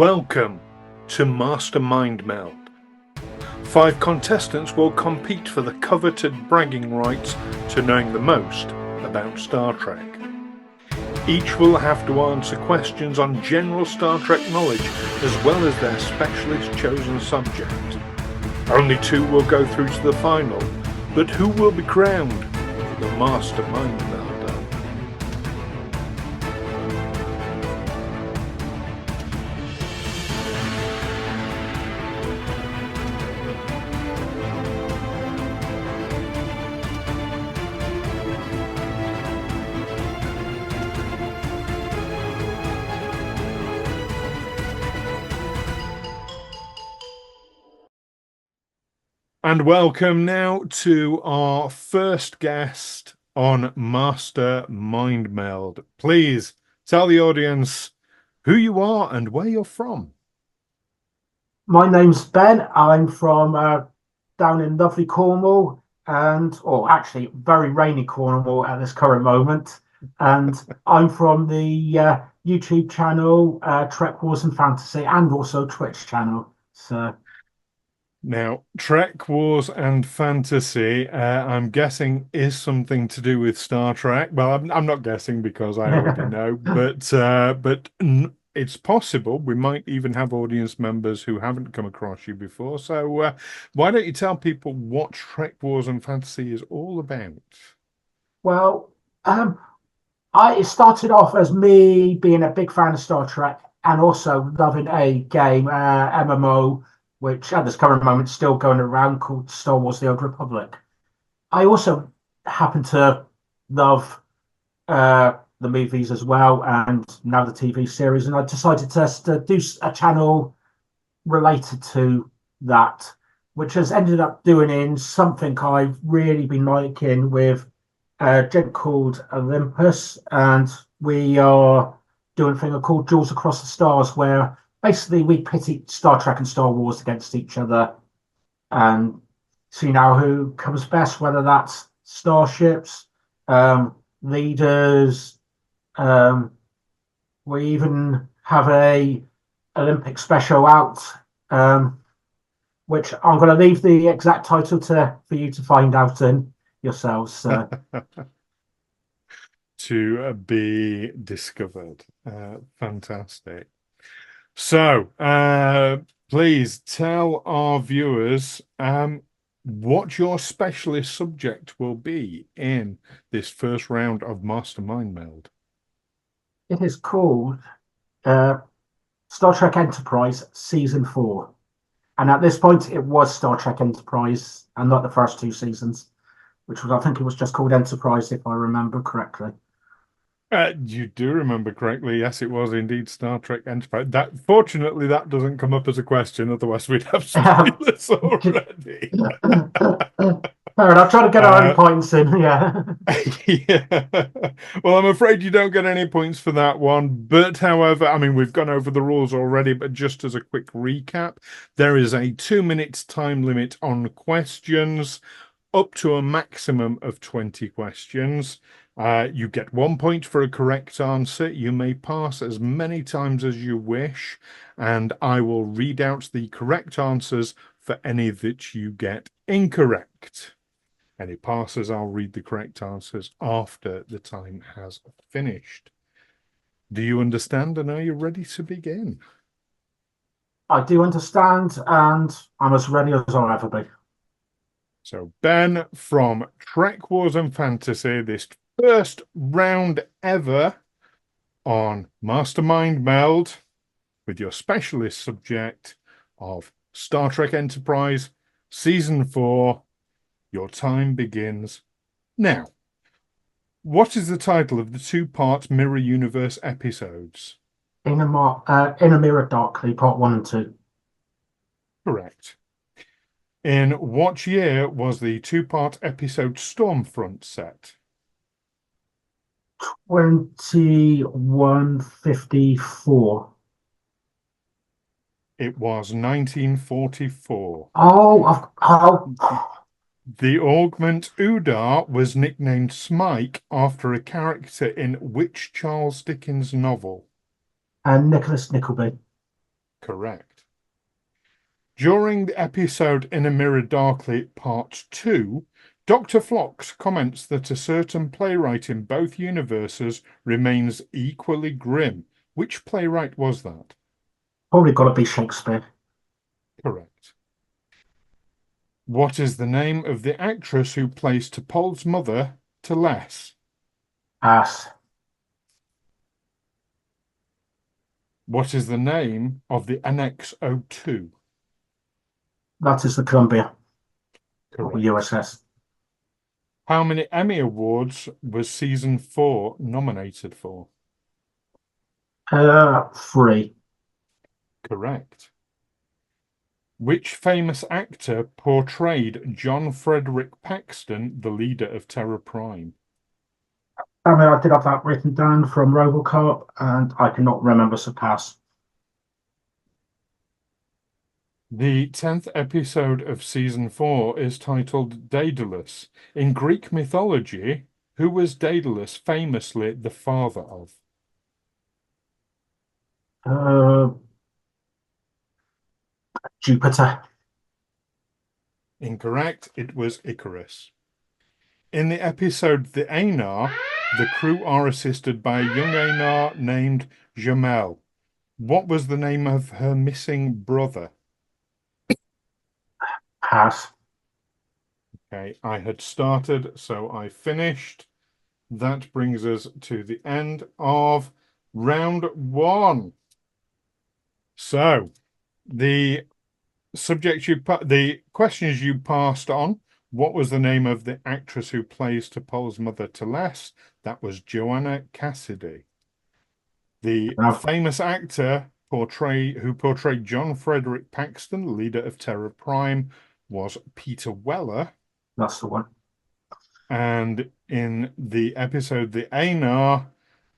Welcome to MasterMindMeld. 5 contestants will compete for the coveted bragging rights to knowing the most about Star Trek. Each will have to answer questions on general Star Trek knowledge as well as their specialist chosen subject. Only 2 will go through to the final, but who will be crowned the MasterMindMelder? And welcome now to our first guest on MasterMindMeld. Please tell the audience who you are and where you're from. My name's Ben. I'm from down in lovely Cornwall, or actually very rainy Cornwall at this current moment. And I'm from the YouTube channel Trek Wars and Fantasy, and also Twitch channel. So Now, Trek Wars and Fantasy, I'm guessing is something to do with Star Trek. Well, I'm not guessing because I already know, but it's possible we might even have audience members who haven't come across you before. So why don't you tell people what Trek Wars and Fantasy is all about? well, it started off as me being a big fan of Star Trek and also loving a game, MMO, which at this current moment is still going around, called Star Wars: The Old Republic. I also happen to love the movies as well, and now the TV series, and I decided to do a channel related to that, which has ended up doing in something I've really been liking with a gent called Olympus, and we are doing a thing called Duels Across the Stars, where basically we pit Star Trek and Star Wars against each other and see now who comes best, whether that's starships, leaders. We even have a Olympic special out, which I'm going to leave the exact title for you to find out in yourselves. To be discovered. Fantastic. So, please tell our viewers what your specialist subject will be in this first round of MasterMindMeld. It is called Star Trek Enterprise Season 4. And at this point, it was Star Trek Enterprise and not the first 2 seasons, which was, I think it was just called Enterprise, if I remember correctly. You do remember correctly. Yes, it was indeed Star Trek Enterprise. Fortunately, that doesn't come up as a question. Otherwise, we'd have spoilers already. Fair enough. Trying to get our own points in. Yeah. Yeah. Well, I'm afraid you don't get any points for that one. But however, I mean, we've gone over the rules already, but just as a quick recap, there is a 2 minutes time limit on questions, up to a maximum of 20 questions. You get 1 point for a correct answer. You may pass as many times as you wish, and I will read out the correct answers for any that you get incorrect. Any passes, I'll read the correct answers after the time has finished. Do you understand, and are you ready to begin? I do understand, and I'm as ready as I'll ever be. So, Ben, from Trek Wars and Fantasy, this first round ever on MasterMindMeld with your specialist subject of Star Trek Enterprise Season 4. Your time begins now. What is the title of the 2-part Mirror Universe episodes? In a Mirror Darkly, Part 1 and 2. Correct. In what year was the 2-part episode Stormfront set? 2154. It was 1944. Oh. The augment Udar was nicknamed Smike after a character in which Charles Dickens novel? And Nicholas Nickleby. Correct. During the episode In a Mirror Darkly Part 2, Dr. Phlox comments that a certain playwright in both universes remains equally grim. Which playwright was that? Probably got to be Shakespeare. Correct. What is the name of the actress who plays T'Pol's mother to Les? Pass. What is the name of the NX-02? That is the Columbia or Correct. USS. How many Emmy Awards was season 4 nominated for? 3. Correct. Which famous actor portrayed John Frederick Paxton, the leader of Terror Prime? I mean, I did have that written down from Robocop, and I cannot remember, so pass. The 10th episode of season 4 is titled Daedalus. In Greek mythology, who was Daedalus famously the father of? Uh, Jupiter. Incorrect, it was Icarus. In the episode The Anar, the crew are assisted by a young Anar named Jamel. What was the name of her missing brother? Pass. Okay, I had started, so I finished. That brings us to the end of round 1. So, the the questions you passed on. What was the name of the actress who plays T'Pol's mother to Les? That was Joanna Cassidy. The No, famous actor who portrayed John Frederick Paxton, leader of Terror Prime, was Peter Weller. that's the one. And in the episode The Anar,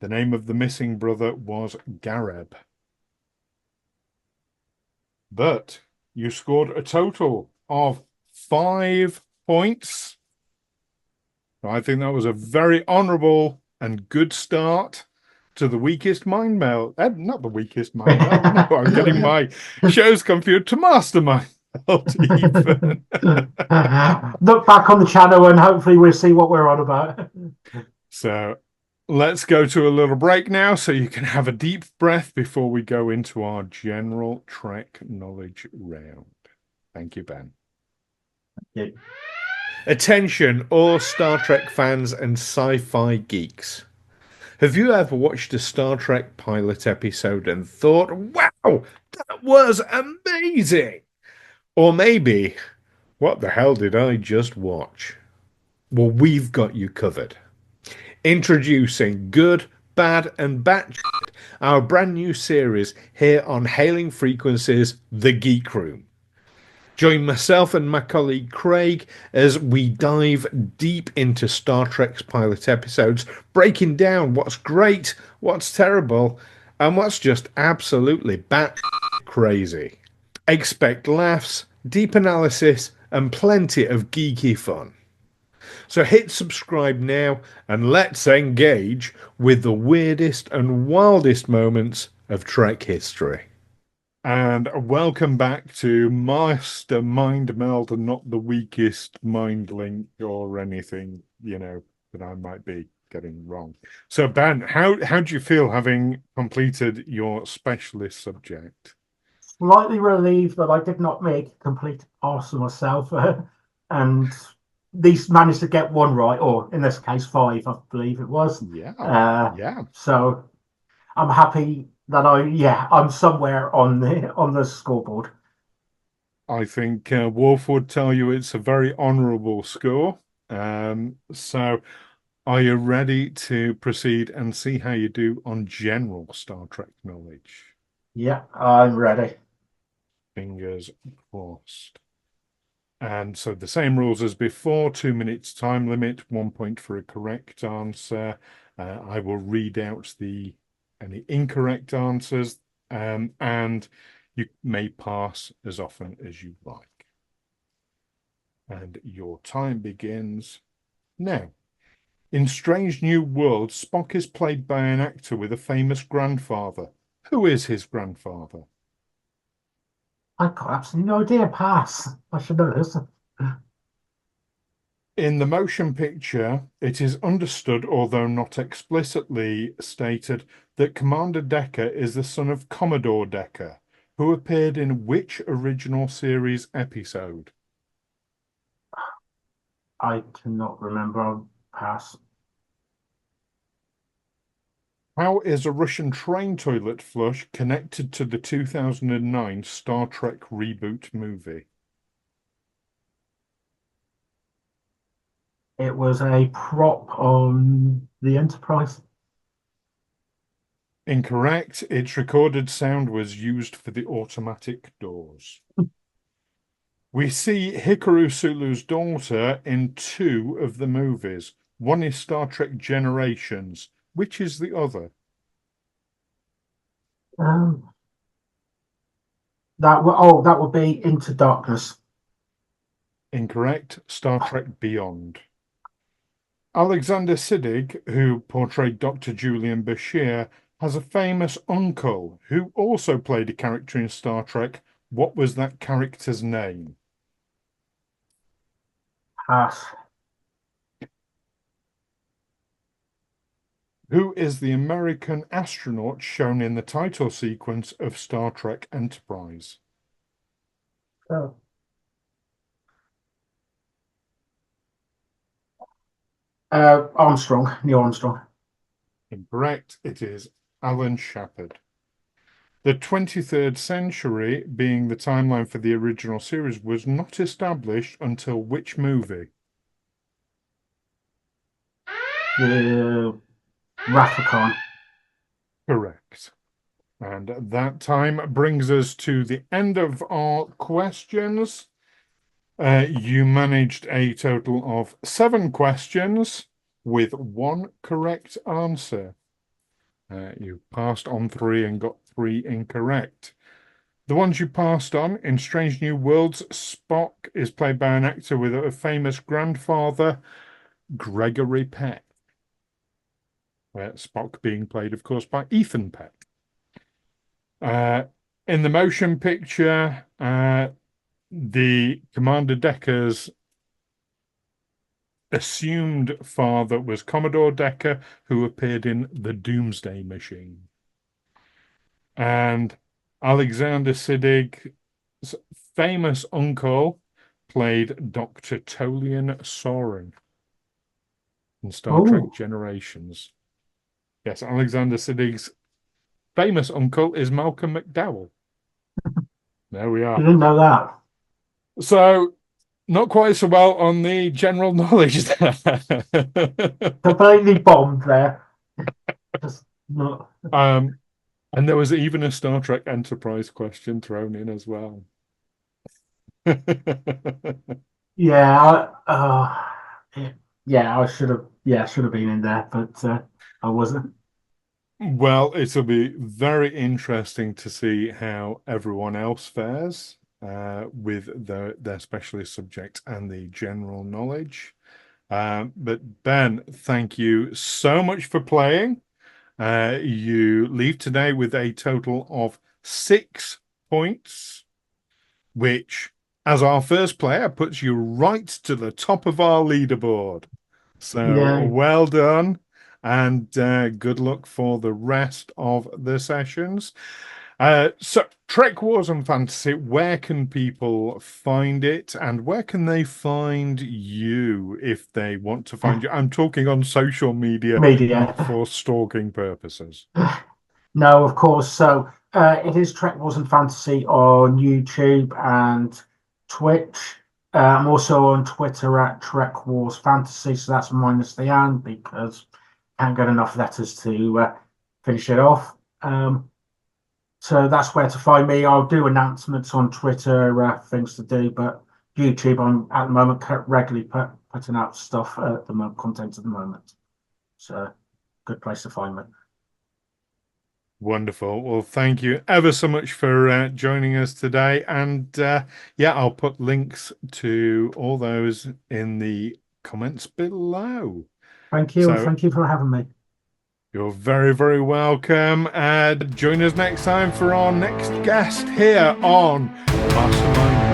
the name of the missing brother was Gareb. But you scored a total of 5 points. I think that was a very honourable and good start to the weakest mind meld. Not the weakest mind meld. No, I'm getting my shows confused to MasterMindMeld even. Look back on the channel and hopefully we'll see what we're on about. So let's go to a little break now so you can have a deep breath before we go into our general Trek knowledge round. Thank you, Ben. Yeah. Attention, all Star Trek fans and sci-fi geeks. Have you ever watched a Star Trek pilot episode and thought, wow, that was amazing? Or maybe, what the hell did I just watch? Well, we've got you covered. Introducing Good, Bad, and Batshit, our brand new series here on Hailing Frequencies, The Geek Room. Join myself and my colleague Craig as we dive deep into Star Trek's pilot episodes, breaking down what's great, what's terrible, and what's just absolutely bat crazy. Expect laughs, deep analysis, and plenty of geeky fun. So hit subscribe now and let's engage with the weirdest and wildest moments of Trek history. And welcome back to MasterMindMeld, and not the weakest mind link or anything, that I might be getting wrong. So, Ben, how do you feel having completed your specialist subject? Slightly relieved that I did not make a complete arse of myself and these managed to get one right, or in this case, 5, I believe it was. Yeah, Uh, yeah. so I'm happy that I'm somewhere on the scoreboard. I think Wolf would tell you it's a very honourable score. So are you ready to proceed and see how you do on general Star Trek knowledge? Yeah, I'm ready. Fingers crossed. And so the same rules as before, 2 minutes time limit, 1 point for a correct answer. I will read out any incorrect answers, and you may pass as often as you like. And your time begins now. In Strange New Worlds, Spock is played by an actor with a famous grandfather. Who is his grandfather? I got absolutely no idea. Pass. I should know this. In the motion picture, it is understood, although not explicitly stated, that Commander Decker is the son of Commodore Decker, who appeared in which original series episode? I cannot remember. I'll pass. How is a Russian train toilet flush connected to the 2009 Star Trek reboot movie? It was a prop on the Enterprise. Incorrect. Its recorded sound was used for the automatic doors. We see Hikaru Sulu's daughter in two of the movies. One is Star Trek Generations. Which is the other? Um, that would be Into Darkness. Incorrect. Star Trek Beyond. Alexander Siddig, who portrayed Dr. Julian Bashir, has a famous uncle who also played a character in Star Trek. What was that character's name? Pass. Who is the American astronaut shown in the title sequence of Star Trek Enterprise? Oh. Armstrong, Neil Armstrong. Incorrect. It is Alan Shepard. The 23rd century, being the timeline for the original series, was not established until which movie? The Rathacon. Correct. And that time brings us to the end of our questions. You managed a total of 7 questions with one correct answer. You passed on 3 and got 3 incorrect. The ones you passed on in Strange New Worlds, Spock is played by an actor with a famous grandfather, Gregory Peck. Spock being played, of course, by Ethan Peck. In the motion picture, the Commander Decker's assumed father was Commodore Decker, who appeared in The Doomsday Machine. And Alexander Siddig's famous uncle played Dr. Tolian Soren in Star Trek Oh, Generations. Yes, Alexander Siddig's famous uncle is Malcolm McDowell. There we are. didn't know that. So, not quite so well on the general knowledge there. Completely bombed there. Just not. um, and there was even a Star Trek Enterprise question thrown in as well. Yeah, yeah, I should have. Yeah, should have been in there, but I wasn't. Well, it'll be very interesting to see how everyone else fares with their specialist subject and the general knowledge. But Ben, thank you so much for playing. You leave today with a total of 6 points, which, as our first player, puts you right to the top of our leaderboard. So Yeah, well done, and good luck for the rest of the sessions. So, Trek Wars and Fantasy, where can people find it, and where can they find you if they want to find you? I'm talking on social media, media. not for stalking purposes. No, of course. So it is Trek Wars and Fantasy on YouTube and Twitch. I'm also on Twitter at Trek Wars Fantasy. So that's minus the and because I can't get enough letters to finish it off. So that's where to find me. I'll do announcements on Twitter, things to do, but YouTube, I'm at the moment regularly putting out stuff at the moment, content at the moment. So good place to find me. Wonderful. Well, thank you ever so much for joining us today. And yeah, I'll put links to all those in the comments below. Thank you, and So thank you for having me. You're very, very welcome. And join us next time for our next guest here on Mastermind